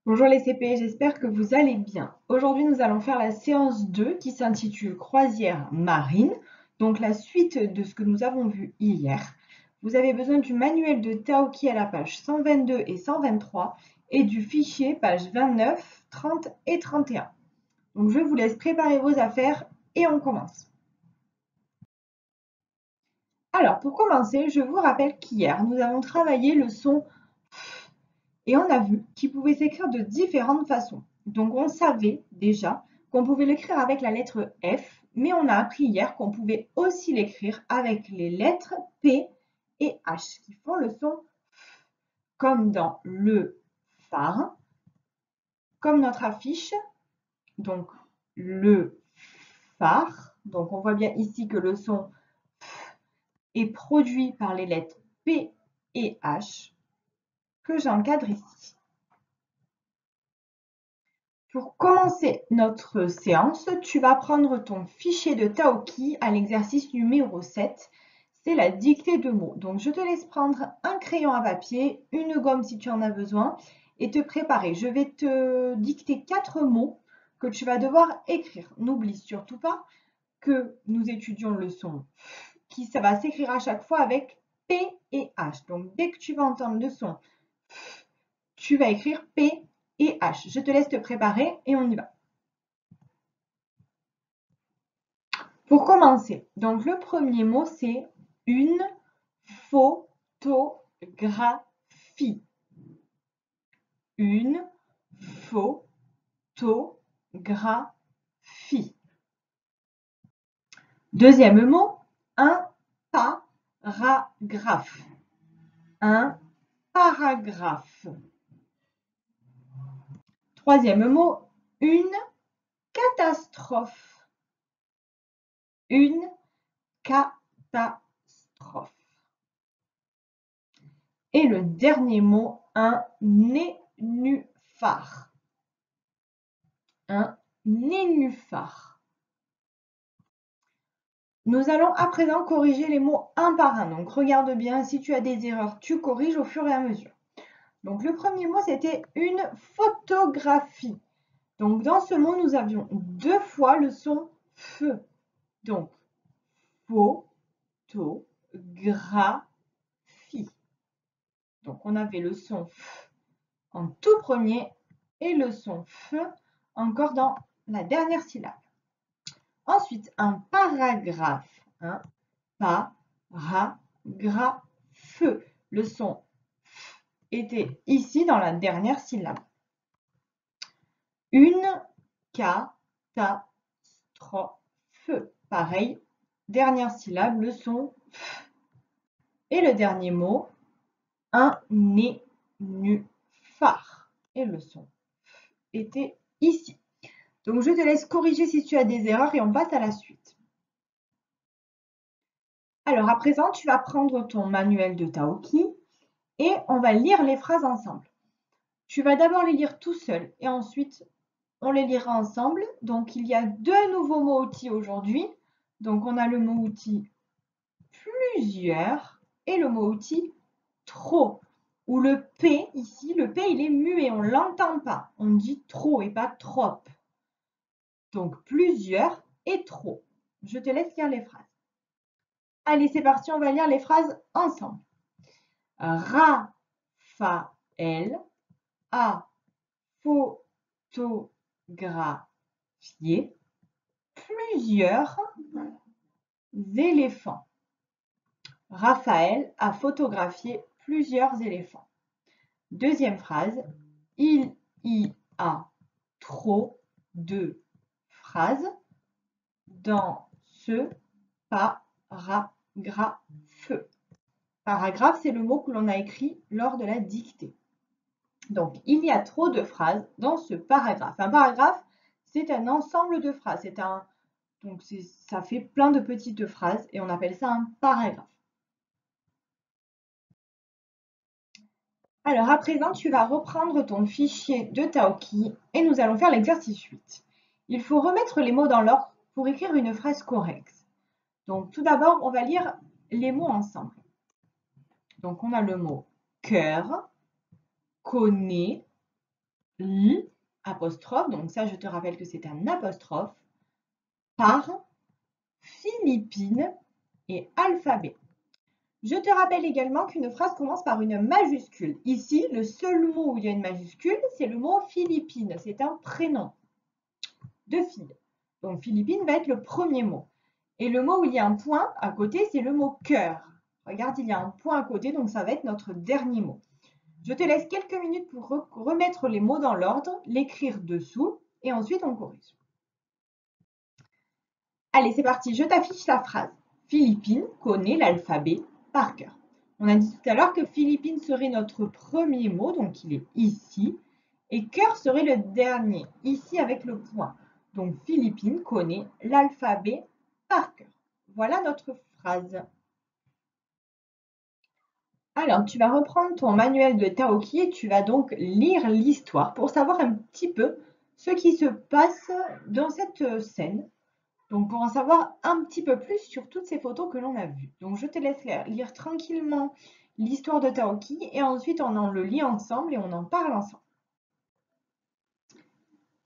Bonjour les CP, j'espère que vous allez bien. Aujourd'hui, nous allons faire la séance 2 qui s'intitule Croisière marine, donc la suite de ce que nous avons vu hier. Vous avez besoin du manuel de Taoki à la page 122 et 123 et du fichier page 29, 30 et 31. Donc je vous laisse préparer vos affaires et on commence. Alors pour commencer, je vous rappelle qu'hier, nous avons travaillé le son et on a vu qu'il pouvait s'écrire de différentes façons. Donc on savait déjà qu'on pouvait l'écrire avec la lettre F, mais on a appris hier qu'on pouvait aussi l'écrire avec les lettres P et H qui font le son F, comme dans le phare, comme notre affiche, donc le phare. Donc on voit bien ici que le son F est produit par les lettres P et H que j'encadre ici. Pour commencer notre séance, tu vas prendre ton fichier de Taoki à l'exercice numéro 7. C'est la dictée de mots. Donc, je te laisse prendre un crayon à papier, une gomme si tu en as besoin et te préparer. Je vais te dicter 4 mots que tu vas devoir écrire. N'oublie surtout pas que nous étudions le son qui ça va s'écrire à chaque fois avec P et H. Donc, dès que tu vas entendre le son, tu vas écrire P et H. Je te laisse te préparer et on y va. Pour commencer, donc le premier mot, c'est une photographie. Une photographie. Deuxième mot, un paragraphe. Un paragraphe. Troisième mot, une catastrophe. Une catastrophe. Et le dernier mot, un nénuphar. Un nénuphar. Nous allons à présent corriger les mots un par un. Donc regarde bien, si tu as des erreurs, tu corriges au fur et à mesure. Donc le premier mot, c'était une photographie. Donc dans ce mot, nous avions 2 fois le son feu. Donc photographie. Donc on avait le son f en tout premier et le son f encore dans la dernière syllabe. Ensuite, un paragraphe. Un paragraphe. Le son f était ici dans la dernière syllabe. Une catastrophe. Pareil, dernière syllabe, le son f. Et le dernier mot, un nénuphar. Et le son f était ici. Donc je te laisse corriger si tu as des erreurs et on passe à la suite. Alors à présent, tu vas prendre ton manuel de Taoki et on va lire les phrases ensemble. Tu vas d'abord les lire tout seul et ensuite on les lira ensemble. Donc il y a 2 nouveaux mots-outils aujourd'hui. Donc on a le mot-outil plusieurs et le mot-outil trop. Ou le P ici, le P il est muet, on ne l'entend pas. On dit trop et pas trop. Donc plusieurs et trop. Je te laisse lire les phrases. Allez, c'est parti, on va lire les phrases ensemble. Raphaël a photographié plusieurs éléphants. Raphaël a photographié plusieurs éléphants. Deuxième phrase, il y a trop de phrases dans ce paragraphe. Paragraphe, c'est le mot que l'on a écrit lors de la dictée. Donc, il y a trop de phrases dans ce paragraphe. Un paragraphe, c'est un ensemble de phrases. Donc, ça fait plein de petites phrases et on appelle ça un paragraphe. Alors, à présent, tu vas reprendre ton fichier de Taoki et nous allons faire l'exercice 8. Il faut remettre les mots dans l'ordre pour écrire une phrase correcte. Donc, tout d'abord, on va lire les mots ensemble. Donc, on a le mot cœur, connaît, L, apostrophe, donc ça je te rappelle que c'est un apostrophe, par Philippines et alphabet. Je te rappelle également qu'une phrase commence par une majuscule. Ici, le seul mot où il y a une majuscule, c'est le mot Philippines. C'est un prénom de fille. Donc Philippines va être le premier mot. Et le mot où il y a un point à côté, c'est le mot cœur. Regarde, il y a un point à côté, donc ça va être notre dernier mot. Je te laisse quelques minutes pour remettre les mots dans l'ordre, l'écrire dessous, et ensuite on corrige. Allez, c'est parti, je t'affiche la phrase. Philippines connaît l'alphabet par cœur. On a dit tout à l'heure que Philippines serait notre premier mot, donc il est ici, et cœur serait le dernier, ici avec le point. Donc Philippines connaît l'alphabet par cœur. Voilà notre phrase. Alors, tu vas reprendre ton manuel de Taoki et tu vas donc lire l'histoire pour savoir un petit peu ce qui se passe dans cette scène. Donc, pour en savoir un petit peu plus sur toutes ces photos que l'on a vues. Donc, je te laisse lire tranquillement l'histoire de Taoki et ensuite on en le lit ensemble et on en parle ensemble.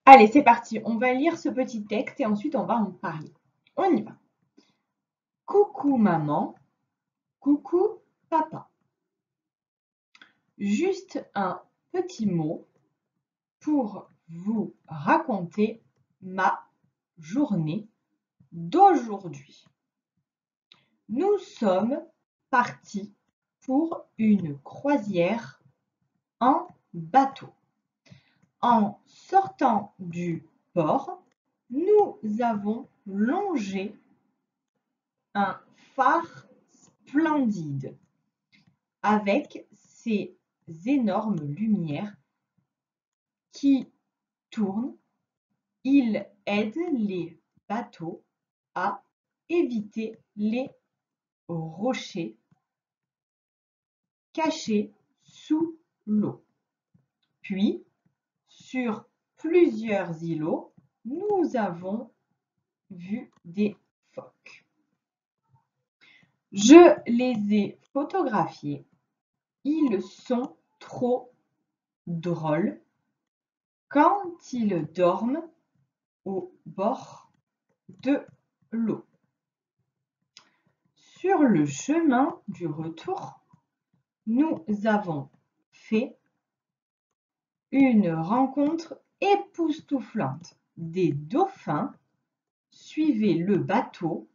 Allez, c'est parti. On va lire ce petit texte et ensuite on va en parler. On y va. Coucou maman, coucou papa. Juste un petit mot pour vous raconter ma journée d'aujourd'hui. Nous sommes partis pour une croisière en bateau. En sortant du port, nous avons longé un phare splendide avec ses énormes lumières qui tournent. Il aide les bateaux à éviter les rochers cachés sous l'eau. Puis, sur plusieurs îlots, nous avons vu des phoques. Je les ai photographiés. Ils sont trop drôles quand ils dorment au bord de l'eau. Sur le chemin du retour, nous avons fait une rencontre époustouflante. Des dauphins suivaient le bateau.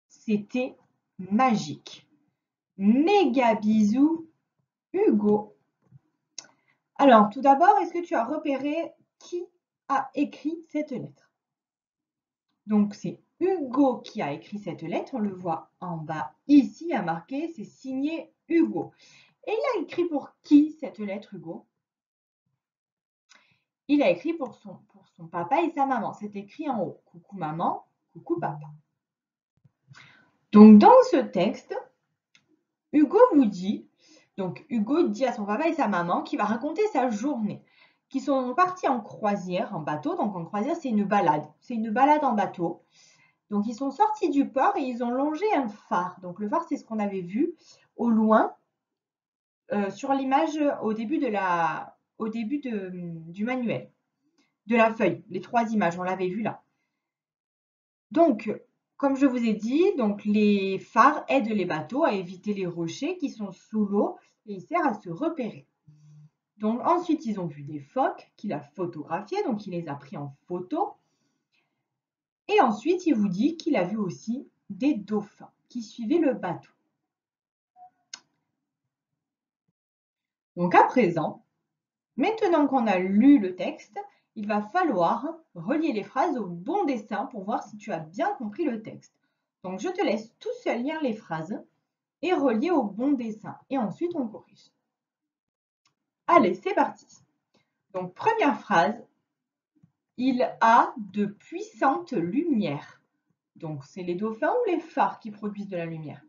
C'était magique. Méga bisous, Hugo. Alors, tout d'abord, est-ce que tu as repéré qui a écrit cette lettre? Donc, c'est Hugo qui a écrit cette lettre. On le voit en bas ici, il y a marqué, c'est signé Hugo. Et il a écrit pour qui cette lettre, Hugo? Il a écrit pour son papa et sa maman. C'est écrit en haut. Coucou maman, coucou papa. Donc, dans ce texte, Hugo vous dit, donc Hugo dit à son papa et sa maman qu'il va raconter sa journée, qu'ils sont partis en croisière, en bateau. Donc, en croisière, c'est une balade. C'est une balade en bateau. Donc, ils sont sortis du port et ils ont longé un phare. Donc, le phare, c'est ce qu'on avait vu au loin sur l'image au début du manuel, de la feuille, les 3 images, on l'avait vu là. Donc, comme je vous ai dit, donc les phares aident les bateaux à éviter les rochers qui sont sous l'eau et ils servent à se repérer. Donc ensuite, ils ont vu des phoques qu'il a photographiés, donc il les a pris en photo. Et ensuite, il vous dit qu'il a vu aussi des dauphins qui suivaient le bateau. Donc à présent, maintenant qu'on a lu le texte, il va falloir relier les phrases au bon dessin pour voir si tu as bien compris le texte. Donc je te laisse tout seul lire les phrases et relier au bon dessin. Et ensuite, on corrige. Allez, c'est parti. Donc première phrase, il a de puissantes lumières. Donc c'est les dauphins ou les phares qui produisent de la lumière?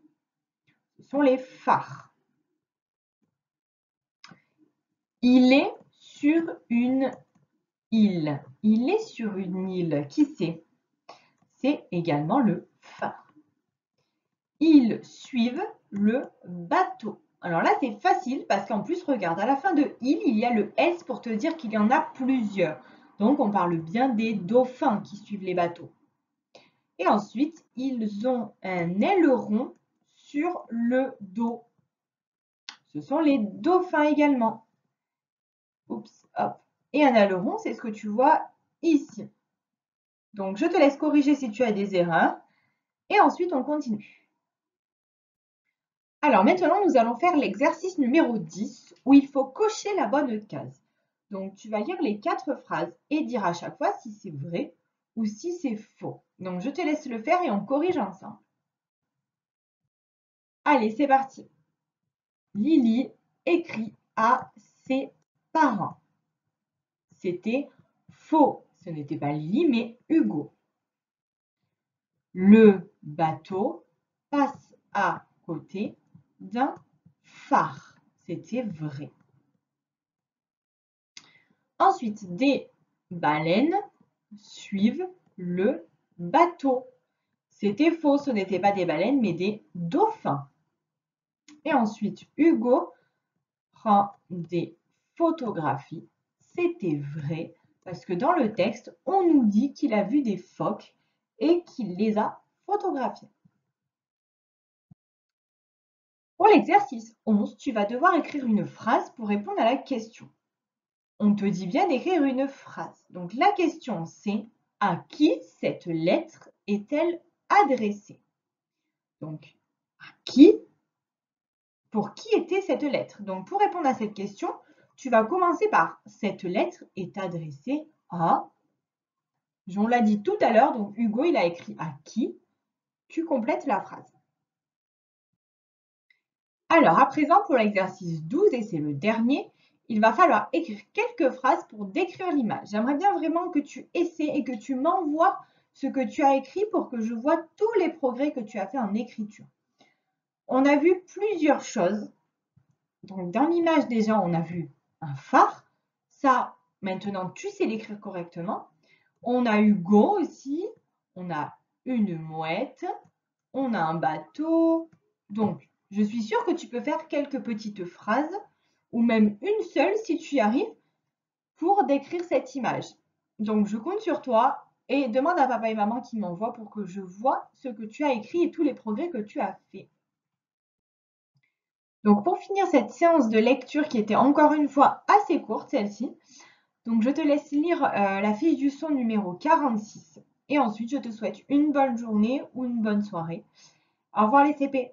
Ce sont les phares. Il est sur une île. Il est sur une île. Qui c'est? C'est également le phare. Ils suivent le bateau. Alors là, c'est facile parce qu'en plus, regarde, à la fin de il y a le S pour te dire qu'il y en a plusieurs. Donc, on parle bien des dauphins qui suivent les bateaux. Et ensuite, ils ont un aileron sur le dos. Ce sont les dauphins également. Oups, hop. Et un aileron, c'est ce que tu vois ici. Donc, je te laisse corriger si tu as des erreurs. Et ensuite, on continue. Alors maintenant, nous allons faire l'exercice numéro 10 où il faut cocher la bonne case. Donc, tu vas lire les 4 phrases et dire à chaque fois si c'est vrai ou si c'est faux. Donc, je te laisse le faire et on corrige ensemble. Allez, c'est parti. Lily écrit à ses parents. C'était faux. Ce n'était pas Lily, mais Hugo. Le bateau passe à côté d'un phare. C'était vrai. Ensuite, des baleines suivent le bateau. C'était faux, ce n'était pas des baleines, mais des dauphins. Et ensuite, Hugo prend des photographies. C'était vrai, parce que dans le texte, on nous dit qu'il a vu des phoques et qu'il les a photographiés. Pour l'exercice 11, tu vas devoir écrire une phrase pour répondre à la question. On te dit bien d'écrire une phrase. Donc la question c'est à qui cette lettre est-elle adressée? Donc à qui? Pour qui était cette lettre? Donc pour répondre à cette question, tu vas commencer par cette lettre est adressée à. On l'a dit tout à l'heure, donc Hugo il a écrit à qui? Tu complètes la phrase. Alors à présent pour l'exercice 12 et c'est le dernier, il va falloir écrire quelques phrases pour décrire l'image. J'aimerais bien vraiment que tu essaies et que tu m'envoies ce que tu as écrit pour que je vois tous les progrès que tu as fait en écriture. On a vu plusieurs choses. Donc dans l'image déjà, on a vu un phare. Ça, maintenant, tu sais l'écrire correctement. On a Hugo aussi. On a une mouette. On a un bateau. Donc, je suis sûre que tu peux faire quelques petites phrases ou même une seule si tu y arrives pour décrire cette image. Donc, je compte sur toi et demande à papa et maman qui m'envoient pour que je vois ce que tu as écrit et tous les progrès que tu as fait. Donc, pour finir cette séance de lecture qui était encore une fois assez courte, celle-ci, donc je te laisse lire la fiche du son numéro 46 et ensuite je te souhaite une bonne journée ou une bonne soirée. Au revoir les CP.